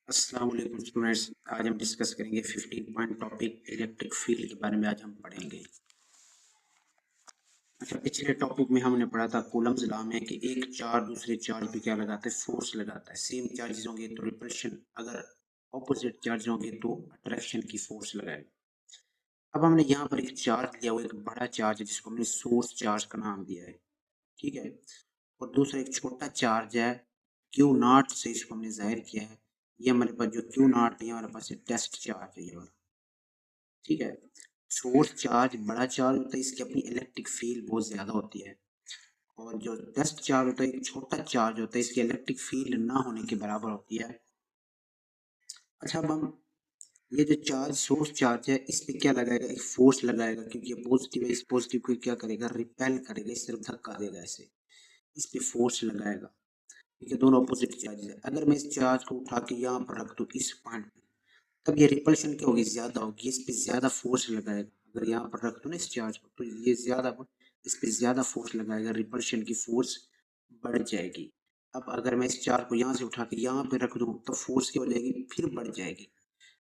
अस्सलाम वालेकुम स्टूडेंट्स। आज हम डिस्कस करेंगे 15 पॉइंट टॉपिक इलेक्ट्रिक फील्ड के बारे में आज हम पढ़ेंगे। अच्छा, पिछले टॉपिक में हमने पढ़ा था कूलम्स लॉ में कि एक चार्ज दूसरे चार्ज पे क्या लगाता है, फोर्स लगाता है। सेम चार्जेस होंगे तो रिपल्शन, अगर ऑपोजिट चार्ज होंगे तो अट्रैक्शन की फोर्स लगाएगा। अब हमने यहाँ पर एक चार्ज लिया हुआ, एक बड़ा चार्ज है जिसको हमने सोर्स चार्ज का नाम दिया है, ठीक है। और दूसरा एक छोटा चार्ज है क्यू नॉट से, इसको हमने जाहिर किया है। ये हमारे पास जो क्यू नॉट है, हमारे पास टेस्ट चार्ज है ये वाला, ठीक है। सोर्स चार्ज बड़ा चार्ज होता है, इसकी अपनी इलेक्ट्रिक फील्ड बहुत ज्यादा होती है। और जो टेस्ट चार्ज होता है एक छोटा चार्ज होता है, इसकी इलेक्ट्रिक फील्ड ना होने के बराबर होती है। अच्छा, अब हम ये जो चार्ज सोर्स चार्ज है इस पे क्या लगाएगा, एक फोर्स लगाएगा, क्योंकि ये पॉजिटिव है। इस पॉजिटिव को क्या करेगा, रिपेल करेगा, इस तरफ धक्का देगा, ऐसे इस पे फोर्स लगाएगा। ठीक है, दोनों अपोजिट चार्ज है। अगर मैं इस चार्ज को उठा के यहाँ पर रख दूँ इस पॉइंट पे, तब ये रिपल्शन क्या होगी, ज्यादा होगी, इस पे ज्यादा फोर्स लगाएगा। अगर यहाँ पर रख दो ना इस चार्ज को, तो ये ज्यादा, इस पे ज्यादा फोर्स लगाएगा, रिपल्शन की फोर्स बढ़ जाएगी। अब अगर मैं इस चार्ज को यहाँ से उठा के यहाँ पे रख दूँ तो फोर्स क्या हो जाएगी, फिर बढ़ जाएगी।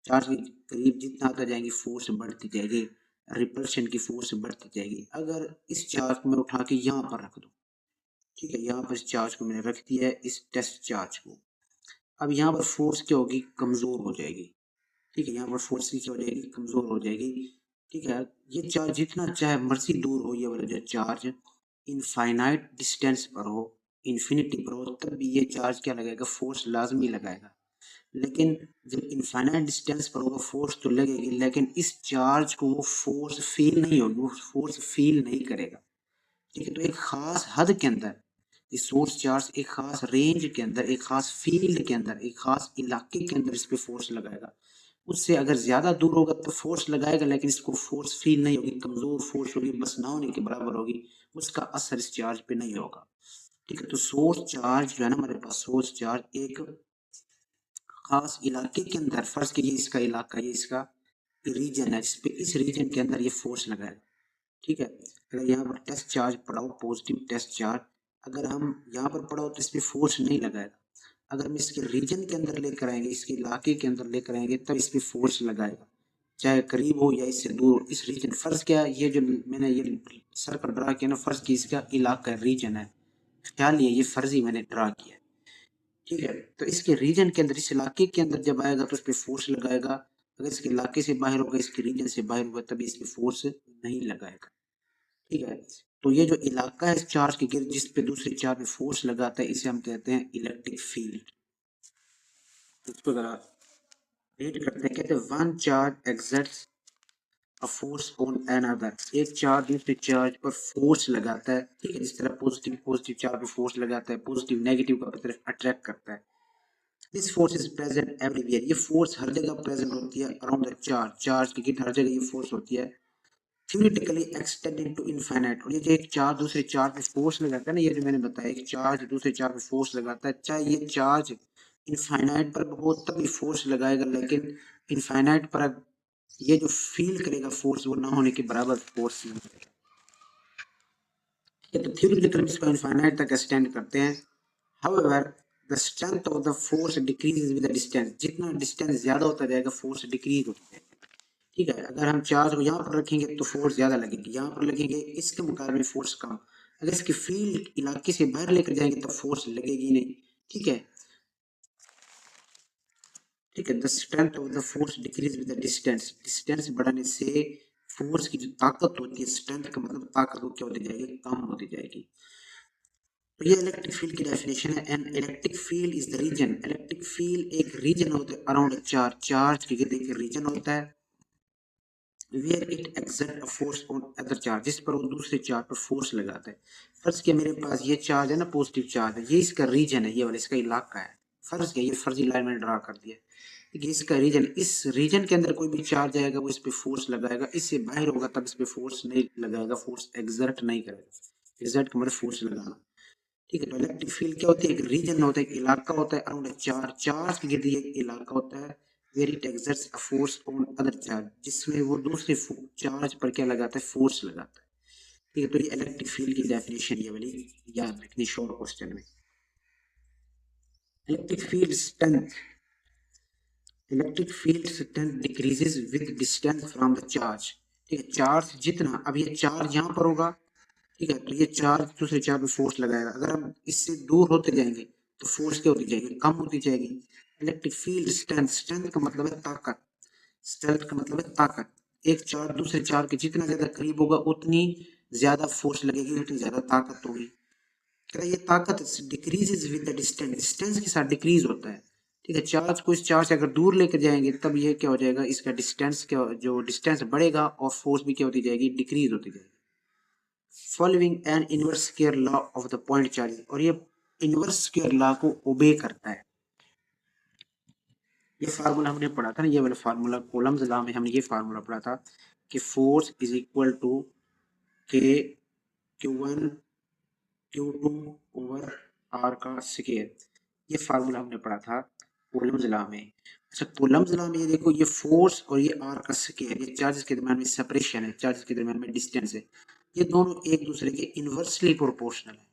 चार्ज के करीब जितना आता जाएंगी फोर्स बढ़ती जाएगी, रिपल्शन की फोर्स बढ़ती जाएगी। अगर इस चार्ज को मैं उठा के यहाँ पर रख दूँ, ठीक है, यहाँ पर इस चार्ज को मैंने रख दिया है, इस टेस्ट चार्ज को। अब यहाँ पर फोर्स क्या होगी, कमजोर हो जाएगी। ठीक है, यहाँ पर फोर्स की क्या हो जाएगी, कमजोर हो जाएगी। ठीक है, ये चार्ज जितना चाहे मर्जी दूर हो, ये वाला जो चार्ज इनफाइनाइट डिस्टेंस पर हो, इन्फिनिटी पर हो, तब भी ये चार्ज क्या लगाएगा, फोर्स लाजमी लगाएगा। लेकिन जब इनफाइनाइट डिस्टेंस पर होगा फोर्स तो लगेगी, लेकिन इस चार्ज को वो फोर्स फील नहीं होगी, वो फोर्स फील नहीं करेगा। ठीक है, तो एक खास हद के अंदर ये सोर्स चार्ज एक खास रेंज के अंदर, एक खास फील्ड के अंदर, एक खास इलाके के अंदर इस पे फोर्स लगाएगा। उससे अगर ज्यादा दूर होगा तो फोर्स लगाएगा, लेकिन इसको फोर्स फील नहीं होगी, कमजोर फोर्स होगी, बस ना होने के बराबर होगी, उसका असर इस चार्ज पे नहीं होगा। ठीक है, तो सोर्स चार्ज जो है ना हमारे पास, सोर्स चार्ज एक खास इलाके के अंदर, फर्ज कीजिए इसका इलाका, ये इसका रीजन है, जिसपे इस रीजन के अंदर ये फोर्स लगाएगा। ठीक है, अगर यहाँ पर टेस्ट चार्ज पड़ा हो, पॉजिटिव टेस्ट चार्ज, अगर हम यहाँ पर पड़ा हो तो इस पे फोर्स नहीं लगाएगा। अगर हम इसके रीजन के अंदर लेकर आएंगे, इसके इलाके के अंदर लेकर आएंगे, तब इस पे फोर्स लगाएगा, चाहे करीब हो या इससे दूर हो। इस रीजन, फर्ज क्या, ये जो मैंने ये सर्कल ड्रा किया ना, फर्ज की इसका इलाका रीजन है, ख्याल ये फर्जी मैंने ड्रा किया है। ठीक है, तो इसके रीजन के अंदर, इस इलाके के अंदर जब आएगा तो इस पे फोर्स लगाएगा। अगर इसके इलाके से बाहर होगा, इसके रीजन से बाहर होगा, तभी इस पे फोर्स नहीं लगाएगा। ठीक है, तो ये जो इलाका है इस चार्ज के गिर्द, जिस पे दूसरे चार्ज पे फोर्स लगाता है, इसे हम कहते हैं इलेक्ट्रिक फील्ड। इसको जरा रीड करते हैं। कहते हैं one charge exerts a force on another, एक चार्ज दूसरे चार्ज पर फोर्स लगाता है। ठीक है, जिस तरह पॉजिटिव पॉजिटिव चार्ज पे फोर्स लगाता है, पॉजिटिव नेगेटिव को अपनी तरफ अट्रैक्ट करता है। This force is present everywhere, ये फोर्स हर जगह प्रेजेंट होती है। अराउंड द चार्ज, चार्ज के गिर्द हर जगह ये फोर्स होती है। theoretically extended to infinite। और ये जो एक चार्ज दूसरे चार्ज पे फोर्स लगाता है ना, ये जो मैंने बताया, एक चार्ज दूसरे चार्ज पे फोर्स लगाता है, चाहे ये चार्ज इनफाइनाइट पर हो तभी फोर्स लगाएगा, लेकिन इनफाइनाइट पर ये जो फील करेगा फोर्स, वो ना होने के बराबर फोर्स नहीं करेगा। तो theoretically इसको इनफाइनाइट तक एक्सटेंड करते हैं। however the strength of the force decreases with the distance, जितना डिस्टेंस ज्यादा होता जाएगा फोर्स डिक्रीज होती जाएगी। ठीक है, अगर हम चार्ज को यहाँ पर रखेंगे तो फोर्स ज्यादा लगेगी, यहाँ पर लगेंगे इसके मुकाबले में फोर्स कम। अगर इसकी फील्ड इलाके से बाहर लेकर जाएंगे तो फोर्स लगेगी नहीं। ठीक है, ठीक है, the strength of the force decrease with the distance, distance बढ़ाने से फोर्स की जो ताकत होती है, स्ट्रेंथ का मतलब ताकत, वो क्या होती जाएगी, कम होती जाएगी। तो ये इलेक्ट्रिक फील्ड की डेफिनेशन है। And electric field is the region, electric field एक रीजन होता है अराउंड चार्ज, चार्ज के गिर्द एक रीजन होता है, where it exert a force on other charge, जिस पर वो दूसरे चार्ज पर फोर्स लगाता है। फर्ज किया मेरे पास ये चार्ज है ना, पॉजिटिव चार्ज है, ये इसका रीजन है, ये वाला इसका इलाका है। फर्ज किया ये फर्जी लाइन में ड्रा कर दिया, ठीक है, इसका रीजन, इस रीजन के अंदर कोई भी चार्ज आएगा वो इस पे फोर्स लगाएगा, इससे बाहर होगा तब इस पे फोर्स नहीं लगाएगा, फोर्स एक्सर्ट नहीं करेगा। एक्सर्ट का मतलब फोर्स लगाना। ठीक है, तो इलेक्ट्रिक फील्ड क्या होती है, एक रीजन होता है, एक इलाका होता है अराउंड चार्ज, चार्ज के गिर्द एक इलाका होता है, where it exerts a force on other charge, जिसमें वो दूसरे चार्ज पर क्या लगाता है, फोर्स लगाता है। ठीक है, तो ये इलेक्ट्रिक फील्ड की डेफिनेशन ये वाली याद रखनी शॉर्ट क्वेश्चन में। Electric field strength, electric field strength decreases with distance from the charge. ठीक है, चार्ज जितना, अब ये चार्ज यहाँ पर होगा, ठीक है, तो ये चार्ज दूसरे चार्ज पे फोर्स लगाएगा, अगर हम इससे दूर होते जाएंगे तो फोर्स क्या होती जाएगी, कम होती जाएगी। इलेक्ट्रिक फील्ड स्ट्रेंथ, स्ट्रेंथ का मतलब है ताकत, स्ट्रेंथ का मतलब है ताकत। एक चार्ज दूसरे चार्ज के जितना ज्यादा करीब होगा उतनी ज्यादा फोर्स लगेगी, उतनी ज्यादा ताकत होगी। कहता है ये ताकत decreases with the distance, distance के साथ डिक्रीज होता है। ठीक है, चार्ज को इस चार्ज से अगर दूर लेकर जाएंगे तब ये क्या हो जाएगा, इसका डिस्टेंस क्या, जो डिस्टेंस बढ़ेगा और फोर्स भी क्या होती जाएगी, डिक्रीज होती जाएगी। Following N inverse square law of the point charge, और ये इनवर्स स्क्वायर लॉ को ओबे करता है। ये फार्मूला हमने पढ़ा था ना, ये वाला फार्मूला कूलम्स लॉ में हमने ये फार्मूला पढ़ा था कि force is equal to K Q1 Q2 over R का स्क्वायर। ये फार्मूला हमने पढ़ा था कूलम्स लॉ में। अच्छा, कूलम्स लॉ में ये देखो, ये फोर्स और ये R का स्क्वायर, ये चार्जेस के दरम्यान में सेपरेशन है, चार्जेस के दरम्यान में डिस्टेंस है, ये दोनों एक दूसरे के इनवर्सली प्रोपोर्शनल है।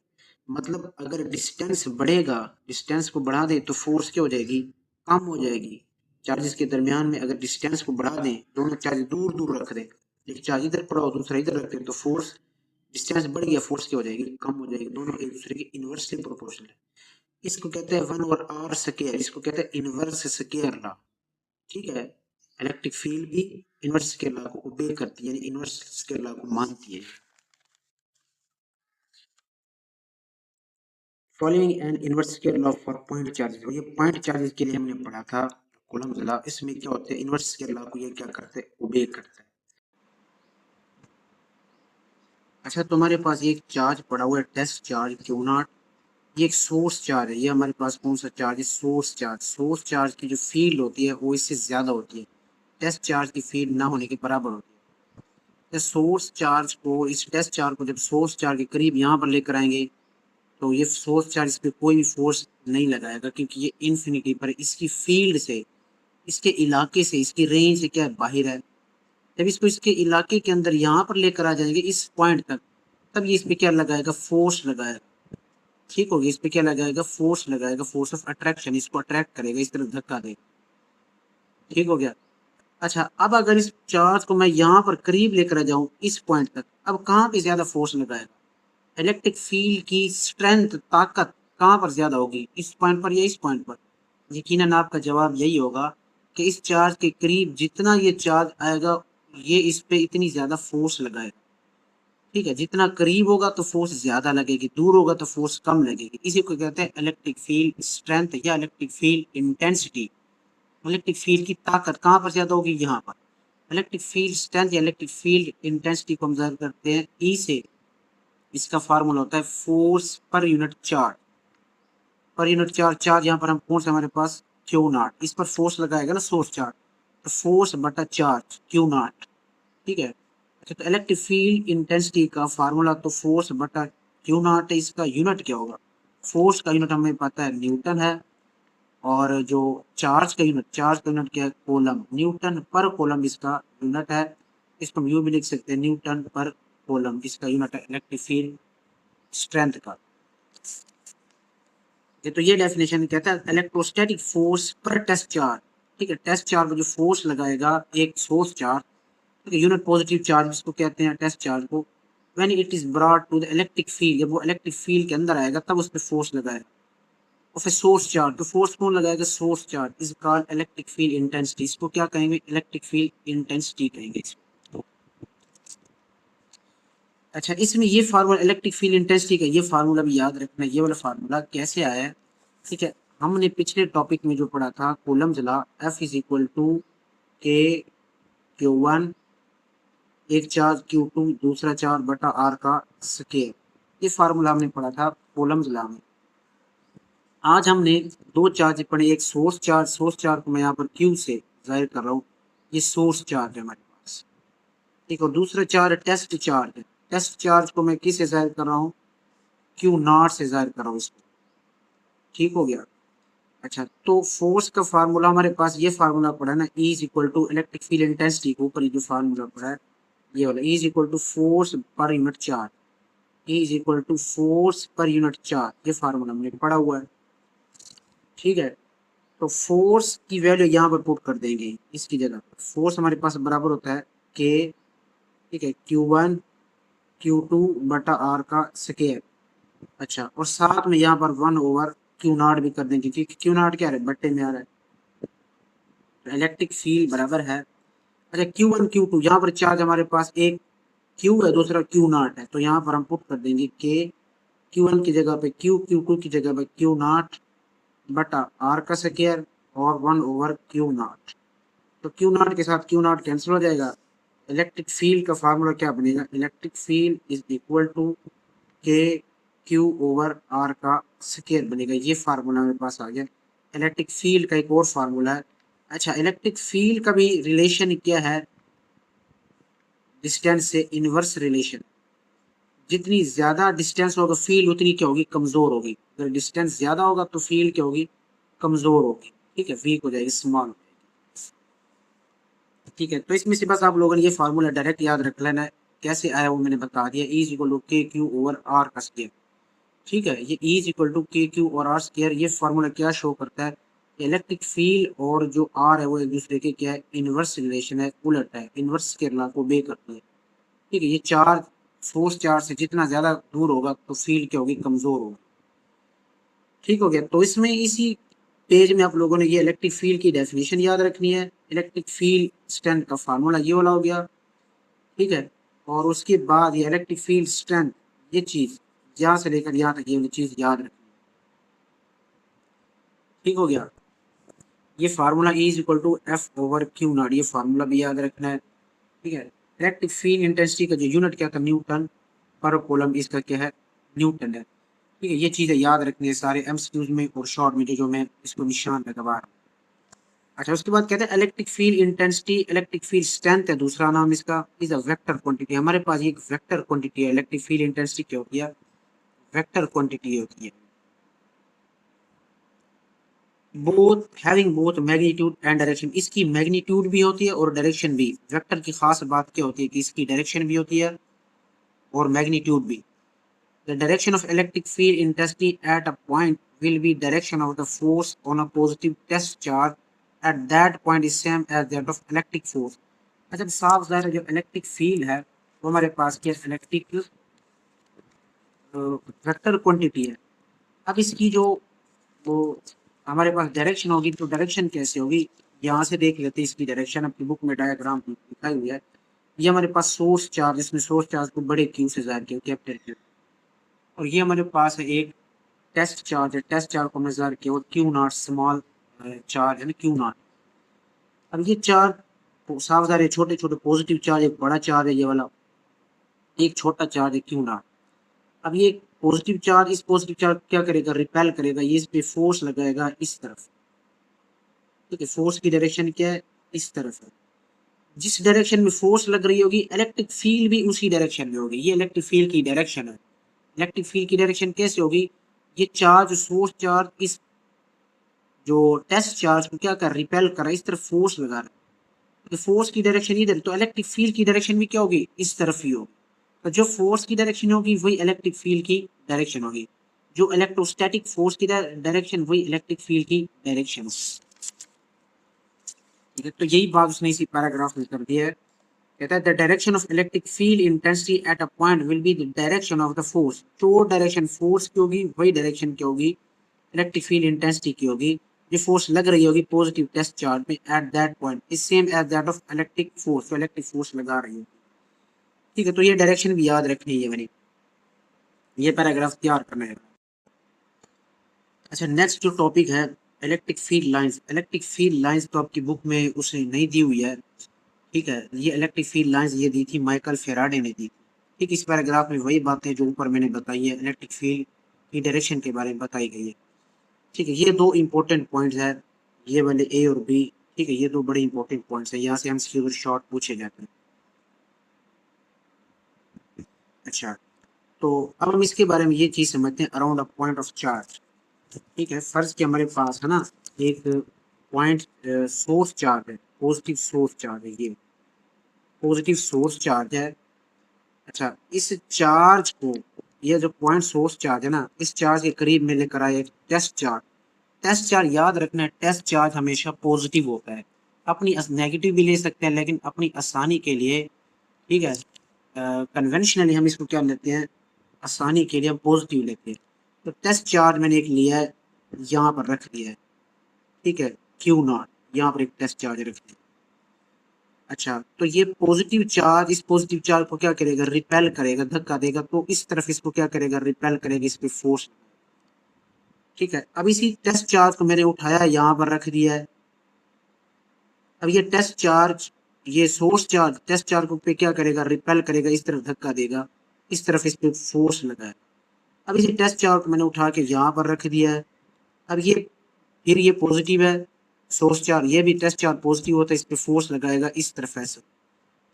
मतलब अगर डिस्टेंस बढ़ेगा, डिस्टेंस को बढ़ा दे तो फोर्स क्या हो जाएगी, कम हो जाएगी। चार्जेस के दरमियान में अगर डिस्टेंस को बढ़ा दें, दोनों चार्ज दूर दूर रख दें, एक चार्ज इधर पड़ा हो दूसरा इधर रख दें, तो फोर्स, डिस्टेंस बढ़ गया, फोर्स क्या हो जाएगी, कम हो जाएगी। दोनों एक दूसरे के इनवर्सली प्रोपोर्शनल है। इसको कहते हैं 1/r स्क्वायर, इसको कहते हैं इनवर्स स्क्वायर लॉ। ठीक है, इलेक्ट्रिक फील्ड भी इनवर्स स्क्वायर लॉ को ओबे करती है, यानी इनवर्स स्क्वायर लॉ को मानती है। Following N inverse square law for point charges, और ये पॉइंट चार्जेस के लिए हमने पढ़ा था कूलम्स लॉ। इसमें क्या होता है, इनवर्स स्क्वायर लॉ को ये क्या करते हैं, ओबे करते हैं। अच्छा, तुम्हारे पास एक चार्ज पड़ा हुआ है, टेस्ट चार्ज Q0, ये एक सोर्स चार्ज है। ये हमारे पास कौन सा चार्ज है, सोर्स चार्ज। सोर्स चार्ज की जो फील्ड होती है वो इससे ज्यादा होती है, टेस्ट चार्ज की फील्ड ना होने के बराबर होती है। सोर्स चार्ज को, इस टेस्ट चार्ज को जब सोर्स चार्ज के करीब यहाँ पर लेकर आएंगे तो ये सोर्स चार्ज इस पे कोई भी फोर्स नहीं लगाएगा, क्योंकि ये इन्फिनिटी पर इसकी फील्ड से, इसके इलाके से, इसकी रेंज से क्या है, बाहर है। जब इसको इसके इलाके के अंदर यहाँ पर लेकर आ जाएंगे इस पॉइंट तक, तब ये इस पे क्या लगाएगा, फोर्स लगाएगा। ठीक होगी, इस पे क्या लगाएगा, फोर्स लगाएगा, फोर्स ऑफ अट्रैक्शन, इसको अट्रैक्ट करेगा, इस तरफ धक्का देगा। ठीक हो गया। अच्छा, अब अगर इस चार्ज को मैं यहाँ पर करीब लेकर आ जाऊं इस पॉइंट तक, अब कहाँ पे ज्यादा फोर्स लगाएगा, इलेक्ट्रिक फील्ड की स्ट्रेंथ, ताकत कहाँ पर ज्यादा होगी, इस पॉइंट पर या इस पॉइंट पर। यकीनन आपका जवाब यही होगा कि इस चार्ज के करीब जितना ये चार्ज आएगा, ये इस पे इतनी ज्यादा फोर्स लगाएगा। ठीक है, जितना करीब होगा तो फोर्स ज्यादा लगेगी, दूर होगा तो फोर्स कम लगेगी। इसी को कहते हैं इलेक्ट्रिक फील्ड स्ट्रेंथ या electric field intensity. Electric field की ताकत कहाँ पर ज्यादा होगी, यहाँ पर। इलेक्ट्रिक फील्ड स्ट्रेंथ या इलेक्ट्रिक फील्ड इंटेंसिटी को हम मेजर करते हैं ई से। इसका फार्मूला होता है फोर्स पर यूनिट चार्ज। पर यूनिट चार्ज, चार्ज यहाँ पर हम कौन सा हमारे पास, Q0, इस पर फोर्स लगाएगा ना सोर्स चार्ज, तो फोर्स बटा चार्ज Q0। ठीक है। अच्छा, तो इलेक्ट्रिक फील्ड इंटेंसिटी का फार्मूला तो फोर्स बटा Q0 है, इसका यूनिट क्या होगा, फोर्स का यूनिट हमें पता है न्यूटन है, और जो चार्ज का यूनिट, चार्ज का यूनिट क्या है, कोलम, न्यूटन पर कोलम इसका यूनिट है। इसको हम यूं भी लिख सकते हैं, न्यूटन पर कोलम इसका यूनिट है इलेक्ट्रिक फील्ड स्ट्रेंथ का। तो ये डेफिनेशन कहता है इलेक्ट्रोस्टैटिक फोर्स पर टेस्ट चार्ज। ठीक है, टेस्ट चार्ज में जो फोर्स लगाएगा एक सोर्स चार्ज, ठीक है, यूनिट पॉजिटिव चार्ज इसको कहते हैं टेस्ट चार्ज को, when it is brought to the electric field, जब वो इलेक्ट्रिक फील्ड के अंदर आएगा तब उस पर फोर्स लगाएगा। और फिर सोर्स चार्ज, तो फोर्स कौन लगाएगा, source charge, is called electric field intensity. इसको क्या कहेंगे, इलेक्ट्रिक फील्ड इंटेंसिटी कहेंगे इसको। अच्छा, इसमें ये फार्मूला इलेक्ट्रिक फील्ड इंटेंसिटी का, ये फार्मूला भी याद रखना। ये वाला फार्मूला कैसे आया है, ठीक है, हमने पिछले टॉपिक में जो पढ़ा था Coulomb's law, F is equal to K Q1, एक चार्ज Q2 दूसरा चार्ज बटा R का स्क्वायर। ये फार्मूला हमने पढ़ा था कूलम्स लॉ में। आज हमने दो चार्ज पढ़े, एक सोर्स चार्ज, सोर्स चार्ज को मैं यहाँ पर Q से जाहिर कर रहा हूँ, ये सोर्स चार्ज है हमारे पास। ठीक, और दूसरा चार्ज टेस्ट चार्ज है, टेस्ट चार्ज को मैं किससे जाहिर कर रहा हूँ, Q0 से जाहिर कर रहा हूँ इसको। ठीक हो गया। अच्छा, तो फोर्स का फार्मूला हमारे पास ये फार्मूला पड़ा है ना, E is equal to electric field intensity के ऊपर जो फार्मूला पड़ा है ये वाला, E is equal to force per unit charge, E is equal to force per unit charge, ये फार्मूला हमने पढ़ा हुआ है। ठीक है, तो फोर्स की वैल्यू यहाँ पर पुट कर देंगे इसकी जगह पर। फोर्स हमारे पास बराबर होता है के, ठीक है, Q1 Q2 बटा R का स्क्वायर। अच्छा, और साथ में यहाँ पर 1/Q0 भी कर देंगे क्योंकि Q0 क्या है, बट्टे में आ रहा है। इलेक्ट्रिक फील्ड बराबर है, अच्छा Q1 Q2, यहाँ पर चार्ज हमारे पास एक Q है, दूसरा Q0 है, तो यहाँ पर हम पुट कर देंगे के Q1 की जगह पे Q, Q2 की जगह पे Q0 बटा R का स्क्वायर और 1/Q0। तो Q0 के साथ Q0 कैंसिल हो जाएगा। इलेक्ट्रिक फील्ड का फार्मूला क्या बनेगा, electric field is equal to K Q/R का स्क्वायर बनेगा। ये फार्मूला मेरे पास आ गया। इलेक्ट्रिक फील्ड का एक और फार्मूला है। अच्छा, इलेक्ट्रिक फील्ड का भी रिलेशन क्या है, डिस्टेंस से इनवर्स रिलेशन। जितनी ज्यादा डिस्टेंस होगा फील्ड उतनी क्या होगी, कमजोर होगी। अगर डिस्टेंस ज्यादा होगा तो फील्ड क्या होगी, कमजोर होगी। ठीक है, वीक हो जाएगी, स्मॉल। ठीक है, तो इसमें से बस आप लोगों ने ये फार्मूला डायरेक्ट याद रख लेना है। कैसे आया वो मैंने बता दिया, E इज इक्वल टू के क्यू ओवर आर का स्क्वायर। ठीक है, ये E इज इक्वल टू के क्यू और आर स्क्वायर, ये फार्मूला क्या शो करता है, इलेक्ट्रिक फील्ड और जो आर है वो एक दूसरे के क्या है, इनवर्स रिलेशन है, उलट है, इनवर्स के ला को बे करती है। ठीक है, ये चार्ज फोर्स चार्ज से जितना ज्यादा दूर होगा तो फील्ड क्या होगी, कमजोर होगी। ठीक हो गया, तो इसमें इसी पेज में आप लोगों ने ये इलेक्ट्रिक फील्ड की डेफिनेशन याद रखनी है। इलेक्ट्रिक फील्ड स्ट्रेंथ का फार्मूला ये वाला हो गया। ठीक है, और उसके बाद ये इलेक्ट्रिक फील्ड स्ट्रेंथ, ये चीज यहाँ से लेकर यहाँ तक ये वाली चीज याद रखनी। ठीक हो गया, ये formula E is equal to F/Q0, ये फार्मूला भी याद रखना है। ठीक है, इलेक्ट्रिक फील्ड इंटेंसिटी का जो यूनिट क्या था, न्यूटन पर कूलम, इसका क्या है, न्यूटन है। ठीक है, ये चीजें याद रखनी है सारे एमसीक्यूज में और शॉर्ट में जो मैं इसको निशान लगा रहा हूँ। अच्छा, उसके बाद कहते हैं electric field intensity, electric field strength है दूसरा नाम इसका, इज अ वेक्टर क्वांटिटी। हमारे पास ये एक वेक्टर क्वांटिटी है। इलेक्ट्रिक फील्ड इंटेंसिटी क्या होती है, वेक्टर क्वांटिटी होती है। Both having both magnitude and direction, इसकी मैग्नीट्यूड भी होती है और डायरेक्शन भी। वेक्टर की खास बात क्या होती है कि इसकी डायरेक्शन भी होती है और मैग्नीट्यूड भी। The direction of electric field intensity at a point will be direction of the force on a positive test charge at that point is same as that of electric force। अच्छा, साफ ज़ाहिर है जो electric field है वो हमारे पास क्या, electric vector quantity है। अब इसकी जो वो हमारे पास डायरेक्शन होगी, तो डायरेक्शन कैसे होगी, यहाँ से देख लेते हैं इसकी डायरेक्शन। अपनी बुक में डायग्राम लिखा हुआ है। ये हमारे पास सोर्स चार्ज, इसमें सोर्स चार्ज को बड़े क्यू से जाहिर किया, कैपिटल क्यू। और ये हमारे पास है एक टेस्ट चार्ज है, टेस्ट चार्ज को हमने जाहिर किया और Q0 स्मॉल चार्ज है ना, Q0। अब ये चार्ज साफ ज़ाहिर है छोटे छोटे पॉजिटिव चार्ज, एक बड़ा चार्ज है ये वाला, एक छोटा चार्ज है Q0। अब ये पॉजिटिव चार्ज, इस पॉजिटिव चार्ज क्या करेगा, रिपेल करेगा, ये इस पे फोर्स लगाएगा इस तरफ। ठीक है, फोर्स की डायरेक्शन क्या है, इस तरफ है। जिस डायरेक्शन में फोर्स लग रही होगी इलेक्ट्रिक फील्ड भी उसी डायरेक्शन में होगी। ये इलेक्ट्रिक फील्ड की डायरेक्शन है। इलेक्ट्रिक फील्ड की डायरेक्शन कैसे होगी, ये चार्ज सोर्स चार्ज इस जो टेस्ट चार्ज को क्या कर, रिपेल कर रहा है, इस तरफ फोर्स लगा रहा है। तो फोर्स की डायरेक्शन इधर, तो इलेक्ट्रिक फील्ड की डायरेक्शन भी क्या होगी, इस तरफ ही होगी। तो जो फोर्स की डायरेक्शन होगी वही इलेक्ट्रिक फील्ड की डायरेक्शन होगी। जो इलेक्ट्रोस्टैटिक फोर्स की डायरेक्शन वही इलेक्ट्रिक फील्ड की डायरेक्शन होगी। ठीक है, तो यही बात उसने इसी पैराग्राफ में कर दिया है। कहता है the direction of electric field intensity at a point will be the direction of the force. जो डायरेक्शन फोर्स की होगी वही डायरेक्शन क्या होगी, इलेक्ट्रिक फील्ड इंटेंसिटी की होगी। जो फोर्स लग रही होगी पॉजिटिव टेस्ट चार्ज में at that point is same as that of electric force, तो इलेक्ट्रिक फोर्स लगा रही है। ठीक है, तो ये डायरेक्शन भी याद रखनी है मैंने, ये पैराग्राफ तैयार करना है। अच्छा, नेक्स्ट जो टॉपिक है electric field lines. Electric field lines तो आपकी बुक में उसने नहीं दी हुई है। ठीक है, ये इलेक्ट्रिक फील्ड लाइंस ये दी थी माइकल फेराडे ने दी। ठीक, इस पैराग्राफ में वही बातें जो ऊपर मैंने बताई है इलेक्ट्रिक फील्ड की डायरेक्शन के बारे में बताई गई है। ठीक है, ये दो इंपॉर्टेंट पॉइंट्स है, ये वाले ए और बी। ठीक है, ये दो बड़े इंपॉर्टेंट पॉइंट्स है, यहाँ से हम शॉर्ट पूछे जाते हैं। अच्छा, तो अब हम इसके बारे में ये चीज समझते हैं, around a point of charge. ठीक है, फर्ज के हमारे पास है ना एक पॉइंट सोर्स चार्ज है, पॉजिटिव सोर्स चार्ज है, ये पॉजिटिव सोर्स चार्ज है। अच्छा, इस चार्ज को, ये जो पॉइंट सोर्स चार्ज है ना, इस चार्ज के करीब में लेकर आए एक टेस्ट चार्ज। टेस्ट चार्ज याद रखना है, टेस्ट चार्ज हमेशा पॉजिटिव होता है। अपनी नेगेटिव भी ले सकते हैं, लेकिन अपनी आसानी के लिए, ठीक है, कन्वेंशनली हम इसको क्या लेते हैं, आसानी के लिए हम पॉजिटिव लेते हैं। तो टेस्ट चार्ज मैंने एक लिया है, यहाँ पर रख दिया है, ठीक है, क्यू नॉट, यहाँ पर एक टेस्ट चार्ज रख दिया। अच्छा, तो ये पॉजिटिव चार्ज इस पॉजिटिव चार्ज को क्या करेगा, रिपेल करेगा, धक्का देगा, तो इस तरफ इसको क्या करेगा, रिपेल करेगा, इस पे फोर्स, ठीक है। अब इसी टेस्ट चार्ज को मैंने उठाया, यहाँ पर रख दिया है। अब ये टेस्ट चार्ज, ये सोर्स चार्ज टेस्ट चार्ज को पे क्या करेगा, रिपेल करेगा, इस तरफ धक्का देगा, इस तरफ इस पे फोर्स लगाए। अब इसी टेस्ट चार्ज को मैंने उठा के यहाँ पर रख दिया है। अब ये फिर ये पॉजिटिव है सोर्स चार्ज, ये भी टेस्ट चार्ज पॉजिटिव होता है, इस पे फोर्स लगाएगा इस तरफ ऐसे।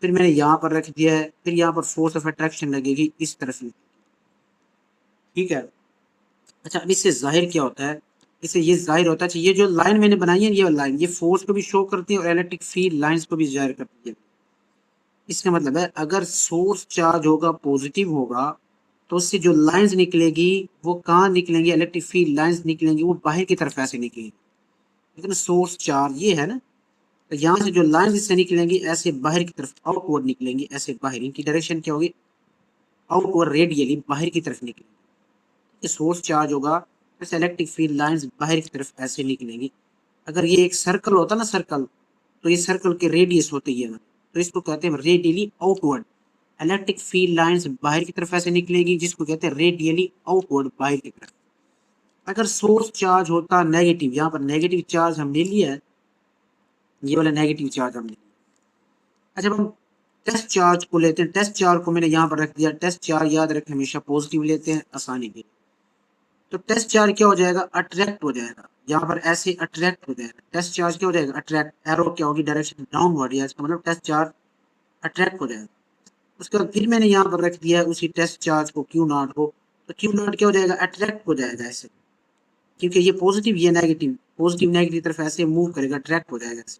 फिर मैंने यहाँ पर रख दिया है, फिर यहाँ पर फोर्स ऑफ अट्रैक्शन लगेगी इस तरफ, ठीक है। अच्छा, अब इससे जाहिर क्या होता है, इससे ये जाहिर होता है, ये जो लाइन मैंने बनाई है, ये लाइन ये फोर्स को भी शो करती है और इलेक्ट्रिक फील्ड लाइंस को भी जाहिर करती है। इसका मतलब है अगर सोर्स चार्ज होगा, पॉजिटिव होगा, तो उससे जो लाइंस निकलेगी वो कहाँ निकलेंगी, इलेक्ट्रिक फील्ड लाइंस निकलेंगी, वो बाहर की तरफ ऐसे निकलेंगी। लेकिन सोर्स चार्ज ये है ना, तो यहाँ से जो लाइंस इससे निकलेंगी ऐसे बाहर की तरफ आउटवर्ड निकलेंगी, ऐसे बाहर, इनकी डायरेक्शन क्या होगी, आउटवर्ड, रेडियली बाहर की तरफ निकलेंगी। सोर्स चार्ज होगा तो इलेक्ट्रिक फील्ड लाइंस बाहर की तरफ ऐसे निकलेंगी। अगर ये एक सर्कल होता ना, सर्कल, तो ये सर्कल के रेडियस होते ही है, तो इसको कहते हैं radially outward. Electric field lines बाहर की तरफ ऐसे निकलेगी, जिसको कहते हैं रेडियली आउटवर्ड, बाहर की तरफ। अगर सोर्स चार्ज होता नेगेटिव, यहाँ पर नेगेटिव चार्ज हमने लिया है, ये वाला नेगेटिव चार्ज हमने लिया। अच्छा, हम टेस्ट चार्ज को लेते हैं, टेस्ट चार्ज को मैंने यहाँ पर रख दिया। टेस्ट चार्ज याद रखें हमेशा पॉजिटिव लेते हैं आसानी के। तो टेस्ट चार्ज क्या हो जाएगा, अट्रैक्ट हो जाएगा, यहाँ पर ऐसे अट्रैक्ट हो जाएगा। टेस्ट चार्ज क्या हो जाएगा, अट्रैक्ट, एरो क्या होगी, डायरेक्शन डाउनवर्ड, या इसका मतलब टेस्ट चार्ज अट्रैक्ट हो जाएगा। उसके बाद फिर मैंने यहाँ पर रख दिया है उसी टेस्ट चार्ज को, क्यू नॉट को, तो क्यू नॉट क्या हो जाएगा, अट्रैक्ट हो जाएगा ऐसे, क्योंकि ये पॉजिटिव, ये नेगेटिव, पॉजिटिव नेगेटिव तरफ ऐसे मूव करेगा, अट्रैक्ट हो जाएगा ऐसे।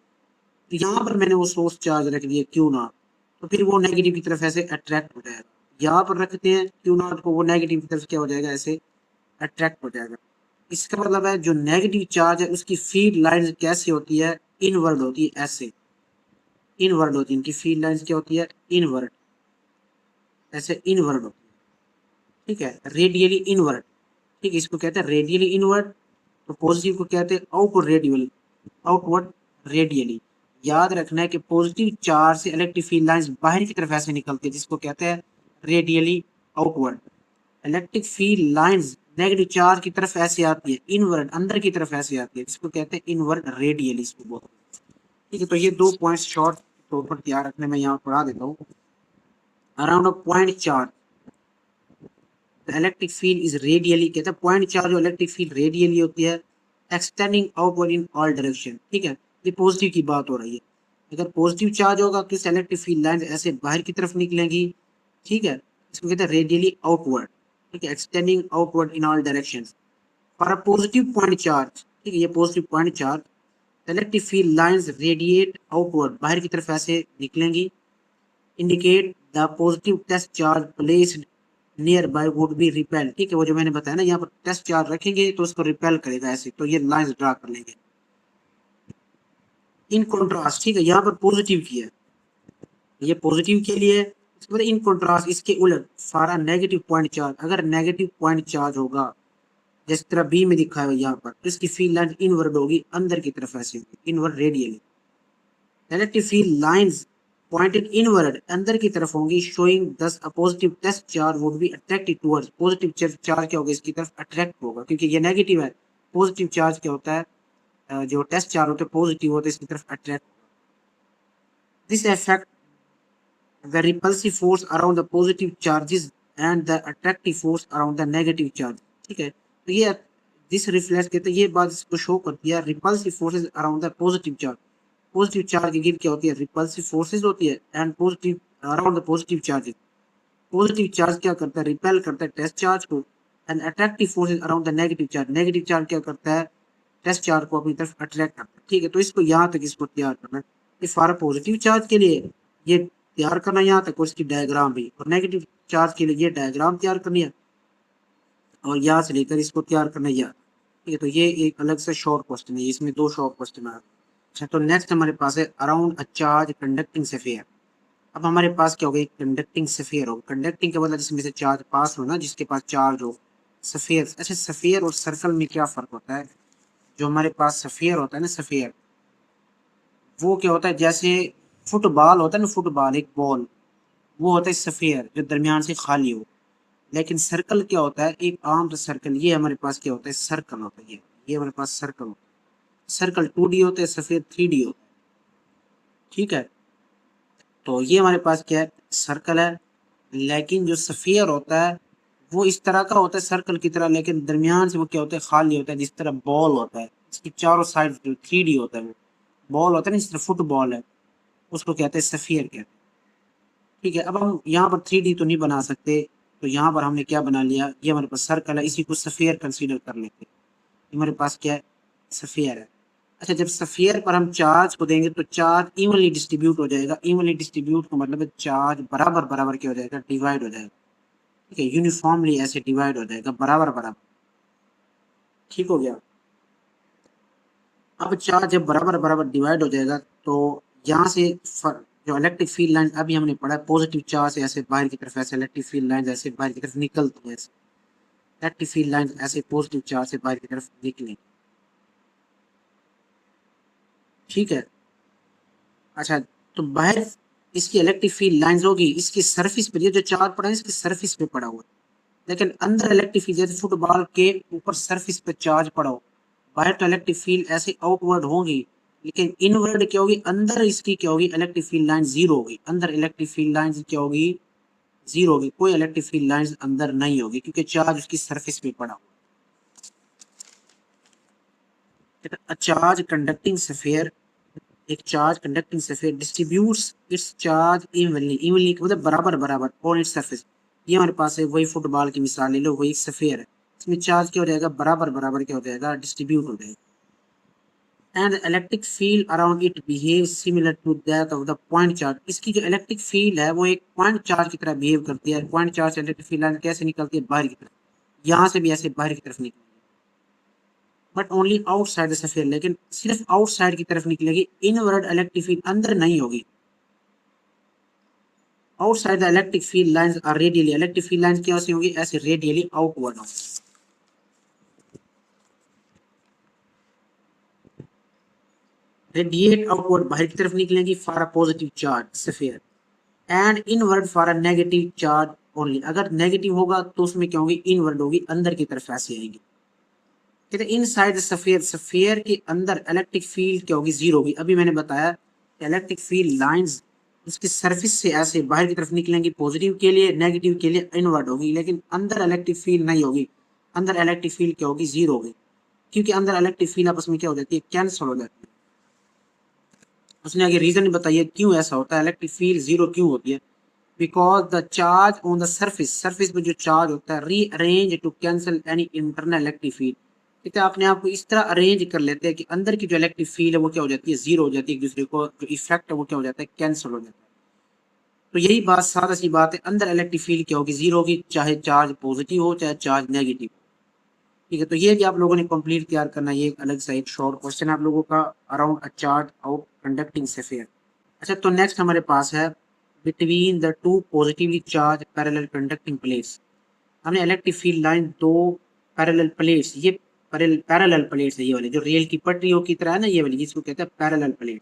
तो यहाँ पर मैंने वो सोर्स चार्ज रख दिया क्यू नॉट, तो फिर वो नेगेटिव की तरफ ऐसे अट्रैक्ट हो जाएगा। यहाँ पर रखते हैं क्यू नॉट को, वो नेगेटिव की तरफ क्या हो जाएगा, ऐसे अट्रैक्ट हो जाएगा। इसका मतलब है जो नेगेटिव चार्ज है उसकी फील्ड लाइन कैसे होती है, इनवर्ड होती है, ऐसे इनवर्ड होती है, इनकी फील्ड लाइन क्या होती है, इनवर्ड, ऐसे इनवर्ड होती है, ठीक है, रेडियली इनवर्ड, ठीक है, इसको कहते हैं रेडियली इनवर्ड। तो पॉजिटिव को कहते हैं आउटवर्ड रेडियल, आउटवर्ड रेडियली। याद रखना है कि पॉजिटिव चार्ज से इलेक्ट्रिक फील्ड लाइंस बाहर की तरफ ऐसे निकलती है, जिसको कहते हैं radially outward. Electric field lines negative charge की तरफ ऐसे आती है, इनवर्ड, अंदर की तरफ ऐसे आती है, जिसको कहते हैं इनवर्ड रेडियली, इसको बोलते हैं, ठीक है। तो ये 2 पॉइंट्स शॉर्ट तौर पर तैयार रखने में यहाँ पढ़ा देता हूँ। Around a point charge electric field is radially, कहते हैं पॉइंट चार्ज जो इलेक्ट्रिक फील्ड रेडियली होती है, extending outward in all direction, ठीक है। ये पॉजिटिव की बात हो रही है। अगर पॉजिटिव चार्ज होगा तो इस इलेक्ट्रिक फील्ड लाइन ऐसे बाहर की तरफ निकलेंगी, ठीक है, इसको कहते हैं रेडियली आउटवर्ड, ठीक है, extending outward in all directions. For a positive point charge, ठीक है, ये positive point charge, electric field lines radiate outward, बाहर की तरफ ऐसे निकलेंगी। Indicate the positive test charge placed nearby would be repel, ठीक है, वो जो मैंने बताया ना, यहाँ पर टेस्ट चार्ज रखेंगे तो उसको रिपेल करेगा ऐसे, तो ये लाइंस ड्रा कर लेंगे। इन कॉन्ट्रास्ट, ठीक है, यहाँ पर पॉजिटिव की है, ये पॉजिटिव के लिए, इसके बाद इन कॉन्ट्रास्ट, इसके उलट, for a negative point charge, अगर नेगेटिव पॉइंट चार्ज होगा जिस तरह बी में दिखा है यहाँ पर, तो इसकी फील्ड लाइन इनवर्ड होगी, अंदर की तरफ ऐसे होगी, inward radially. Electric field lines pointed inward, अंदर की तरफ होंगी, showing this a positive test charge would be attracted towards, positive charge क्या होगा, इसकी तरफ अट्रैक्ट होगा, क्योंकि ये नेगेटिव है। पॉजिटिव चार्ज क्या होता है, जो टेस्ट चार्ज होते हैं पॉजिटिव होते हैं, इसकी तरफ attract. This effect the repulsive force around the positive charges and the attractive force around the negative charge, ठीक है। तो ये दिस रिफ्लेक्ट कहते हैं, ये बात इसको शो करती है, repulsive forces around the positive charge, positive charge के गिर्द क्या होती है, रिपल्सिव फोर्सेस होती है, and positive around the positive charges, positive charge क्या करता है, रिपेल करता है टेस्ट चार्ज को, and attractive forces around the negative charge, negative charge क्या करता है, टेस्ट चार्ज को अपनी तरफ अट्रैक्ट करता है, ठीक है। तो इसको यहाँ तक इसको तैयार करना है, इस फॉर पॉजिटिव चार्ज के लिए ये तैयार करना यहाँ तक, और इसकी डायग्राम भी, और नेगेटिव चार्ज के लिए ये डायग्राम तैयार करनी है, और यहाँ से लेकर इसको तैयार करना है यहाँ। ठीक है, तो ये एक अलग से शॉर्ट क्वेश्चन है, इसमें दो शॉर्ट क्वेश्चन है। अच्छा, तो नेक्स्ट हमारे पास है around a charge conducting sphere. अब हमारे पास क्या होगा, एक कंडक्टिंग स्फीयर हो। कंडक्टिंग का मतलब जिसमें से चार्ज पास हो ना, जिसके पास चार्ज हो। स्फीयर, अच्छा स्फीयर और सर्कल में क्या फर्क होता है? जो हमारे पास स्फीयर होता है ना, स्फीयर वो क्या होता है, जैसे फुटबॉल होता है ना, फुटबॉल एक बॉल, वो होता है स्फीयर जो दरमियान से खाली हो। लेकिन सर्कल क्या होता है, एक आम सा सर्कल, ये हमारे पास क्या होता है, सर्कल होता है। ये हमारे पास सर्कल होता है। सर्कल 2D होते हैं, सफेद 3D होता है। ठीक है, तो ये हमारे पास क्या है, सर्कल है। लेकिन जो सफियर होता है वो इस तरह का होता है सर्कल की तरह, लेकिन दरमियान से वो क्या होता है, खाली होता है, जिस तरह बॉल होता है। इसकी चारों साइड जो 3D होता है, वो बॉल होता है ना, जिस तरह फुटबॉल है, उसको कहते हैं सफियर कहते हैं। ठीक है, अब हम यहाँ पर 3D तो नहीं बना सकते, तो यहाँ पर हमने क्या बना लिया, ये हमारे पास सर्कल है, इसी को सफियर कंसीडर कर लेते हैं। हमारे पास क्या है, सफियर है। अच्छा, जब सफियर पर हम चार्ज को देंगे तो चार्ज इवनली डिस्ट्रीब्यूट हो जाएगा। इवनली डिस्ट्रीब्यूट का मतलब है चार्ज बराबर बराबर क्या हो जाएगा, डिवाइड हो जाएगा। ठीक है, यूनिफॉर्मली ऐसे डिवाइड हो जाएगा, बराबर बराबर। ठीक हो गया। अब चार्ज जब बराबर बराबर डिवाइड हो जाएगा तो यहाँ से जो इलेक्ट्रिक फील्ड लाइन अभी हमने पढ़ा, पॉजिटिव चार्ज से ऐसे बाहर की तरफ, ऐसे इलेक्ट्रिक फील्ड लाइन ऐसे बाहर की तरफ निकलती है, इलेक्ट्रिक फील्ड लाइन ऐसे पॉजिटिव चार्ज से बाहर की तरफ निकलेंगी। ठीक है, अच्छा, तो बाहर इसकी इलेक्ट्रिक फील्ड लाइंस होगी, इसकी सरफेस पर, ये जो चार्ज पड़ा है इसकी सरफेस पे पड़ा हुआ है। लेकिन अंदर इलेक्ट्रिक फील्ड, जैसे फुटबॉल के ऊपर सरफेस पे चार्ज पड़ा हो, बाहर तो इलेक्ट्रिक फील्ड ऐसे आउटवर्ड होगी, लेकिन इनवर्ड क्या होगी, अंदर इसकी क्या होगी, इलेक्ट्रिक फील्ड लाइन जीरो होगी। अंदर इलेक्ट्रिक फील्ड लाइन क्या होगी, जीरो होगी। कोई इलेक्ट्रिक फील्ड लाइन अंदर नहीं होगी, क्योंकि चार्ज उसकी सरफेस पे पड़ा हुआ है। अ चार्ज कंडक्टिंग स्फीयर, एक charge conducting surface distributes it's charge evenly, evenly मतलब बराबर बराबर ऑन इट्स सरफेस। ये हमारे पास है, वही फुटबॉल की मिसाल ले लो, वही सफेयर है। इसमें चार्ज क्या हो जाएगा, बराबर बराबर क्या हो जाएगा, डिस्ट्रीब्यूट हो जाएगा। And electric field around it behave similar to that of the point charge. इसकी जो इलेक्ट्रिक फील्ड है वो एक पॉइंट चार्ज की तरह बिहेव करती है। पॉइंट चार्ज से इलेक्ट्रिक फील्ड कैसे निकलती है, बाहर की तरफ, यहाँ से भी ऐसे बाहर की तरफ निकलती है, but only outside the sphere, लेकिन सिर्फ आउटसाइड की तरफ निकलेगी। इनवर्ड इलेक्ट्रिक फील्ड अंदर नहीं होगी। Outside the electric field lines are radially, electric field lines कैसे होंगी, ऐसे रेडियली आउटवर्ड होंगी। रेडिएट आउटवर्ड, बाहर की तरफ निकलेंगी for a positive charge sphere, and inward for a negative charge only. अगर नेगेटिव होगा तो उसमें क्या होगी, इनवर्ड होगी, अंदर की तरफ ऐसे आएगी। कहते हैं इनसाइड द स्फीयर, स्फीयर के अंदर इलेक्ट्रिक फील्ड क्या होगी, जीरो होगी। अभी मैंने बताया इलेक्ट्रिक फील्ड लाइंस उसकी सरफेस से ऐसे बाहर की तरफ निकलेंगी, पॉजिटिव के लिए, नेगेटिव के लिए इनवर्ड होगी, लेकिन अंदर इलेक्ट्रिक फील्ड नहीं होगी। अंदर इलेक्ट्रिक फील्ड क्या होगी, जीरो होगी, क्योंकि अंदर इलेक्ट्रिक फील्ड आपस में क्या हो जाती है, कैंसिल हो जाती है। उसने आगे रीजन बताइए क्यों ऐसा होता है, इलेक्ट्रिक फील्ड जीरो क्यों होती है। Because the charge on the surface, surface पे जो चार्ज होता है, rearrange to cancel any internal electric field. कहते हैं अपने आप को इस तरह अरेंज कर लेते हैं कि अंदर की जो इलेक्ट्रिक फील्ड है वो क्या हो जाती है, जीरो हो जाती है, एक दूसरे को जो इफेक्ट है वो क्या हो जाता है, कैंसिल हो जाता है। तो यही बात, सादा सी बात है, अंदर इलेक्ट्रिक फील्ड क्या होगी, जीरो होगी, चाहे चार्ज पॉजिटिव हो चाहे चार्ज नेगेटिव। ठीक है, तो ये भी आप लोगों ने कंप्लीट तैयार करना, ये एक अलग सा एक शॉर्ट क्वेश्चन आप लोगों का, around a charge out conducting sphere. अच्छा, तो नेक्स्ट हमारे पास है between the two positively charge parallel conducting plates. हमने इलेक्ट्रिक फील्ड लाइन दो पैरेलल प्लेट्स, ये पैरेलल प्लेट्स है, ये वाली जो रेल की पटरियों की तरह है ना, ये वाली जिसको कहते हैं पैरेलल प्लेट।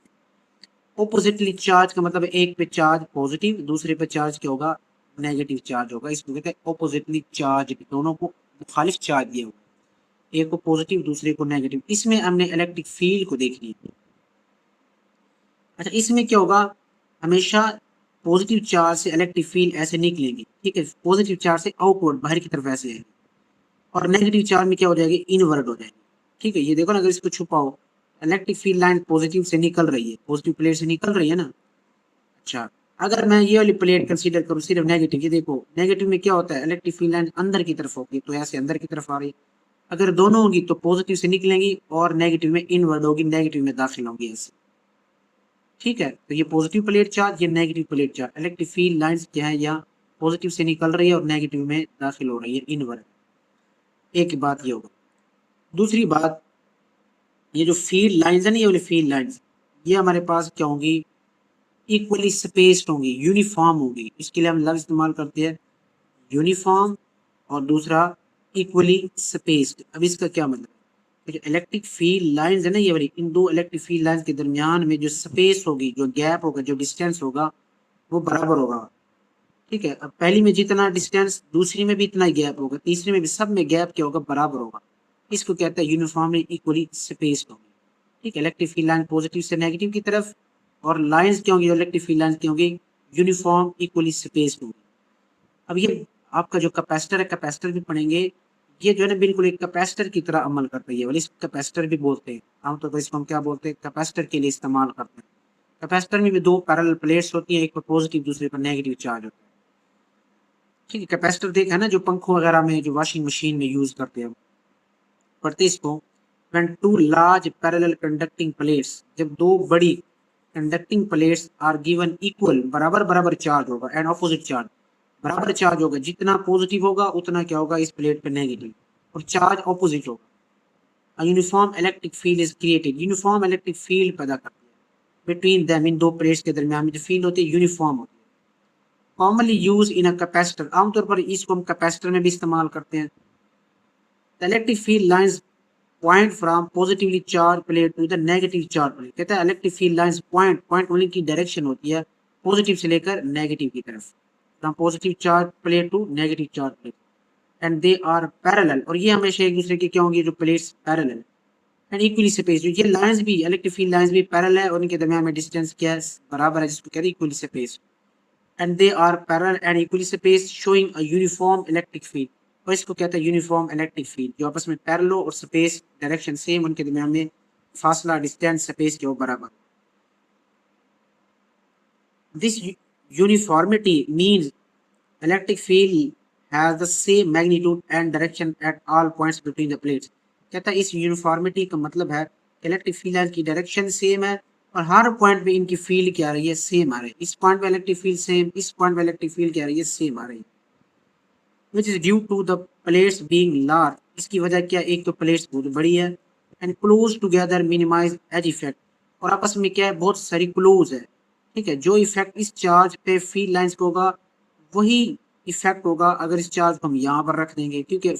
ऑपोजिटली चार्ज का मतलब एक पे चार्ज पॉजिटिव, दूसरे पे चार्ज क्या होगा, नेगेटिव चार्ज होगा। इसको कहते हैं ऑपोजिटली चार्ज, दोनों को मुखालिफ चार्ज दिए हुए, एक को पॉजिटिव दूसरे को नेगेटिव। इसमें हमने इलेक्ट्रिक फील्ड को देखनी है। अच्छा, इसमें क्या होगा, हमेशा पॉजिटिव चार्ज से इलेक्ट्रिक फील्ड ऐसे निकलेगी। ठीक है, पॉजिटिव चार्ज से आउटवर्ड बाहर की तरफ ऐसे आएगी, और नेगेटिव चार्ज में क्या हो जाएगी, इनवर्ड हो जाएगी। ठीक है, ये देखो ना, अगर इसको छुपाओ, इलेक्ट्रिक फील्ड लाइन पॉजिटिव से निकल रही है, पॉजिटिव प्लेट से निकल रही है ना। अच्छा, अगर मैं ये वाली प्लेट कंसीडर करूँ सिर्फ नेगेटिव, ये देखो नेगेटिव में क्या होता है, इलेक्ट्रिक फील्ड लाइन अंदर की तरफ होगी, तो ऐसे अंदर की तरफ आ रही है। अगर दोनों होगी तो पॉजिटिव से निकलेंगी और नेगेटिव में इनवर्ड होगी, नेगेटिव में दाखिल होगी ऐसे। ठीक है, तो ये पॉजिटिव प्लेट चार्ज, ये negative plate charge, electric field lines क्या है, यहाँ पॉजिटिव से निकल रही है और नेगेटिव में दाखिल हो रही है, इनवर्ड। एक बात ये होगा। दूसरी बात, ये जो फील्ड लाइंस है ना, ये वाली फील्ड लाइंस, ये हमारे पास क्या होंगी, इक्वली स्पेस्ड होंगी, यूनिफॉर्म होंगी। इसके लिए हम लफ्ज इस्तेमाल करते हैं यूनिफॉर्म और दूसरा इक्वली स्पेस्ड। अब इसका क्या मतलब है, जो इलेक्ट्रिक फील्ड लाइंस है ना, ये वाली, इन दो इलेक्ट्रिक फील्ड लाइंस के दरमियान में जो स्पेस होगी, जो गैप होगा, जो डिस्टेंस होगा, वो बराबर होगा। ठीक है, अब पहली में जितना डिस्टेंस, दूसरी में भी इतना ही गैप होगा, तीसरी में भी, सब में गैप क्या होगा, बराबर होगा। इसको कहते हैं यूनिफॉर्मली इक्वली स्पेस्ड होगी। ठीक है, इलेक्ट्रिक फील्ड लाइन पॉजिटिव से नेगेटिव की तरफ, और लाइंस क्या होंगी, इलेक्ट्रिक फील्ड लाइंस क्या होंगी, यूनिफॉर्म इक्वली स्पेस्ड होंगी। अब ये आपका जो कैपेसिटर है, कैपेसिटर भी पढ़ेंगे, ये जो है ना बिल्कुल एक कैपेसिटर की तरह अमल करता है, वाली कैपेसिटर भी बोलते हैं। आमतौर पर इसको हम क्या बोलते हैं, कैपेसिटर के लिए इस्तेमाल करते हैं। कैपेसिटर में भी दो पैरेलल प्लेट्स होती हैं, एक पर पॉजिटिव दूसरे पर नेगेटिव चार्ज होता है। ठीक है, कैपेसिटर देखा है ना, जो पंखों वगैरह में, जो वॉशिंग मशीन में यूज करते हैं, पढ़ते इसको, when two large parallel conducting plates, जब दो बड़ी conducting plates are given equal, बराबर बराबर चार्ज होगा, एंड ऑपोजिट चार्ज, बराबर चार्ज होगा, जितना पॉजिटिव होगा उतना क्या होगा इस प्लेट पे नेगेटिव, और चार्ज ऑपोजिट होगा। Uniform electric field is created, uniform electric field पैदा करती है बिटवीन देम, इन दो प्लेट्स के दरमियान में जो फील्ड होती है यूनिफॉर्म होती है। Commonly use in a capacitor, आमतौर पर इसको हम कैपेसिटर में भी इस्तेमाल करते हैं। The electric field lines point from positively charge plate to the negative charge plate. कहता है electric field lines point, point होने की डायरेक्शन होती है पॉजिटिव से लेकर नेगेटिव की तरफ, from positive charge plate to negative charge plate, and they are parallel, और ये हमेशा एक दूसरे के क्या होंगे, जो plates parallel and equally space, जो ये लाइंस भी, इलेक्ट्रिक फील्ड लाइंस भी पैरेलल है, और इनके दरमियान में डिस्टेंस क्या है, बराबर है, जिसको कहते हैं equally space, and they are parallel and equally space showing a uniform electric field. और इसको कहते हैं यूनिफॉर्म इलेक्ट्रिक फील्ड, जो आपस में पैरेलल और स्पेस डायरेक्शन सेम, उनके दरमियान में फासला, डिस्टेंस, स्पेस के बराबर। This uniformity means electric field has the same magnitude and direction at all points between the plates. कहता है इस यूनिफॉर्मिटी का मतलब है इलेक्ट्रिक फील्ड की डायरेक्शन सेम है, और हर पॉइंट पे इनकी फील्ड क्या आ रही है, सेम आ रही है। इस पॉइंट पे इलेक्ट्रिक फील्ड सेम, इस पॉइंट पे इलेक्ट्रिक फील्ड क्या आ रही है, सेम आ रही है। Which is due to the plates being large, इसकी वजह क्या, एक तो प्लेट्स बहुत बड़ी है, and close together minimize edge effect, और आपस में क्या है, बहुत सारी क्लोज है। ठीक है, जो इफेक्ट इस चार्ज पे फील्ड लाइंस को होगा, वही इफेक्ट होगा अगर इस चार्ज को हम यहाँ पर रख देंगे, क्योंकि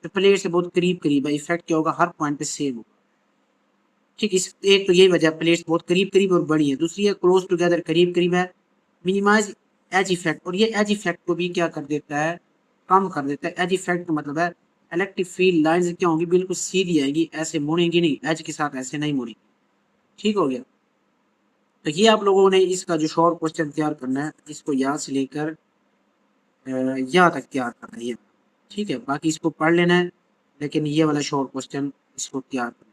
प्लेट से बहुत करीब करीब है, इफेक्ट क्या होगा, हर पॉइंट पे सेम होगा। ठीक, इस एक तो यही वजह, प्लेट्स बहुत करीब करीब और बड़ी है। दूसरी है क्लोज टुगेदर, करीब करीब है, मिनिमाइज एज इफेक्ट, और ये एज इफेक्ट को भी क्या कर देता है, कम कर देता है। एज इफेक्ट का मतलब है इलेक्ट्रिक फील्ड लाइंस क्या होंगी, बिल्कुल सीधी आएगी, ऐसे मुड़ेंगी नहीं, एज के साथ ऐसे नहीं मुड़ेंगी। ठीक हो गया, तो ये आप लोगों ने इसका जो शॉर्ट क्वेश्चन तैयार करना है, इसको यहाँ से लेकर यहाँ तक तैयार करना है ये। ठीक है, बाकी इसको पढ़ लेना है, लेकिन ये वाला शॉर्ट क्वेश्चन इसको तैयार करना है।